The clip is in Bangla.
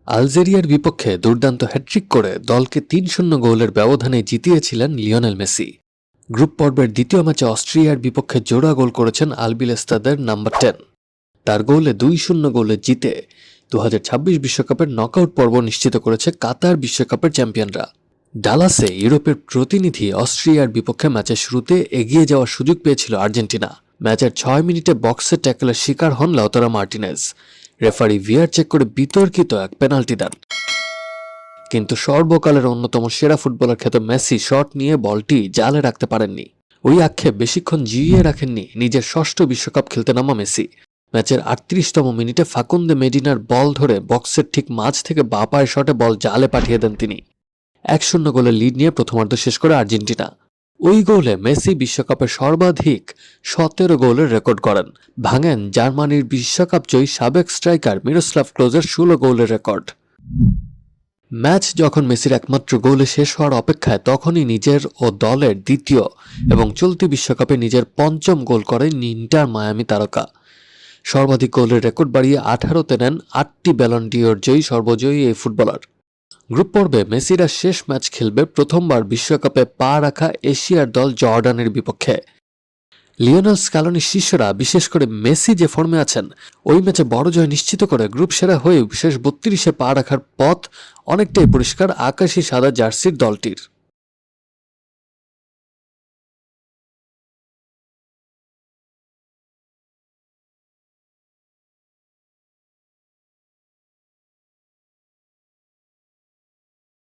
আলজেরিয়ার বিপক্ষে দুর্দান্ত হ্যাট্রিক করে দলকে ৩-০ গোলের ব্যবধানে জিতিয়েছিলেন লিওনেল মেসি। গ্রুপ পর্বের দ্বিতীয় ম্যাচে অস্ট্রিয়ার বিপক্ষে জোড়া গোল করেছেন আলবিলেস্তাদের নাম্বার 10। তার গোলে ২-০ গোলে জিতে ২০২৬ বিশ্বকাপের নকআউট পর্ব নিশ্চিত করেছে কাতার বিশ্বকাপের চ্যাম্পিয়নরা। ডালাসে ইউরোপের প্রতিনিধি অস্ট্রিয়ার বিপক্ষে ম্যাচের শুরুতে এগিয়ে যাওয়ার সুযোগ পেয়েছিল আর্জেন্টিনা। ম্যাচের ৬ মিনিটে বক্সে ট্যাকলের শিকার হন Lautaro Martinez. Referee VAR check করে বিতর্কিত এক পেনাল্টি দেন, কিন্তু সর্বকালের অন্যতম সেরা ফুটবলার খ্যাত মেসি শট নিয়ে বলটি জালে রাখতে পারেননি। ওই আক্ষেপ বেশিক্ষণ জিইয়ে রাখেননি নিজের ষষ্ঠ বিশ্বকাপ খেলতে নামা মেসি। ম্যাচের ৩৮তম মিনিটে ফাকুন্দে মেডিনার বল ধরে বক্সের ঠিক মাঝ থেকে বাঁ পায়ের শটে বল জালে পাঠিয়ে দেন তিনি। ১-০ গোলের লিড নিয়ে প্রথমার্ধ শেষ করে আর্জেন্টিনা। ওই গোলে মেসি বিশ্বকাপের সর্বাধিক ১৭ গোলের রেকর্ড করেন, ভাঙেন জার্মানির বিশ্বকাপ জয়ী সাবেক স্ট্রাইকার মিরোস্লাভ ক্লোজের ১৬ গোলের রেকর্ড। ম্যাচ যখন মেসির একমাত্র গোলে শেষ হওয়ার অপেক্ষায়, তখনই নিজের ও দলের দ্বিতীয় এবং চলতি বিশ্বকাপে নিজের পঞ্চম গোল করেন ইন্টার মায়ামি তারকা। সর্বাধিক গোলের রেকর্ড বাড়িয়ে ১৮তে নেন ৮টি ব্যালন ডিওর জয়ী সর্বজয়ী এই ফুটবলার। গ্রুপ পর্বে মেসিরা শেষ ম্যাচ খেলবে প্রথমবার বিশ্বকাপে পা রাখা এশিয়ার দল জর্ডানের বিপক্ষে। লিওনেল স্ক্যালোনির শিষ্যরা, বিশেষ করে মেসি যে ফর্মে আছেন, ওই ম্যাচে বড় জয় নিশ্চিত করে গ্রুপ সেরা হয়ে শেষ ৩২-এ পা রাখার পথ অনেকটাই পরিষ্কার আকাশি সাদা জার্সির দলটির।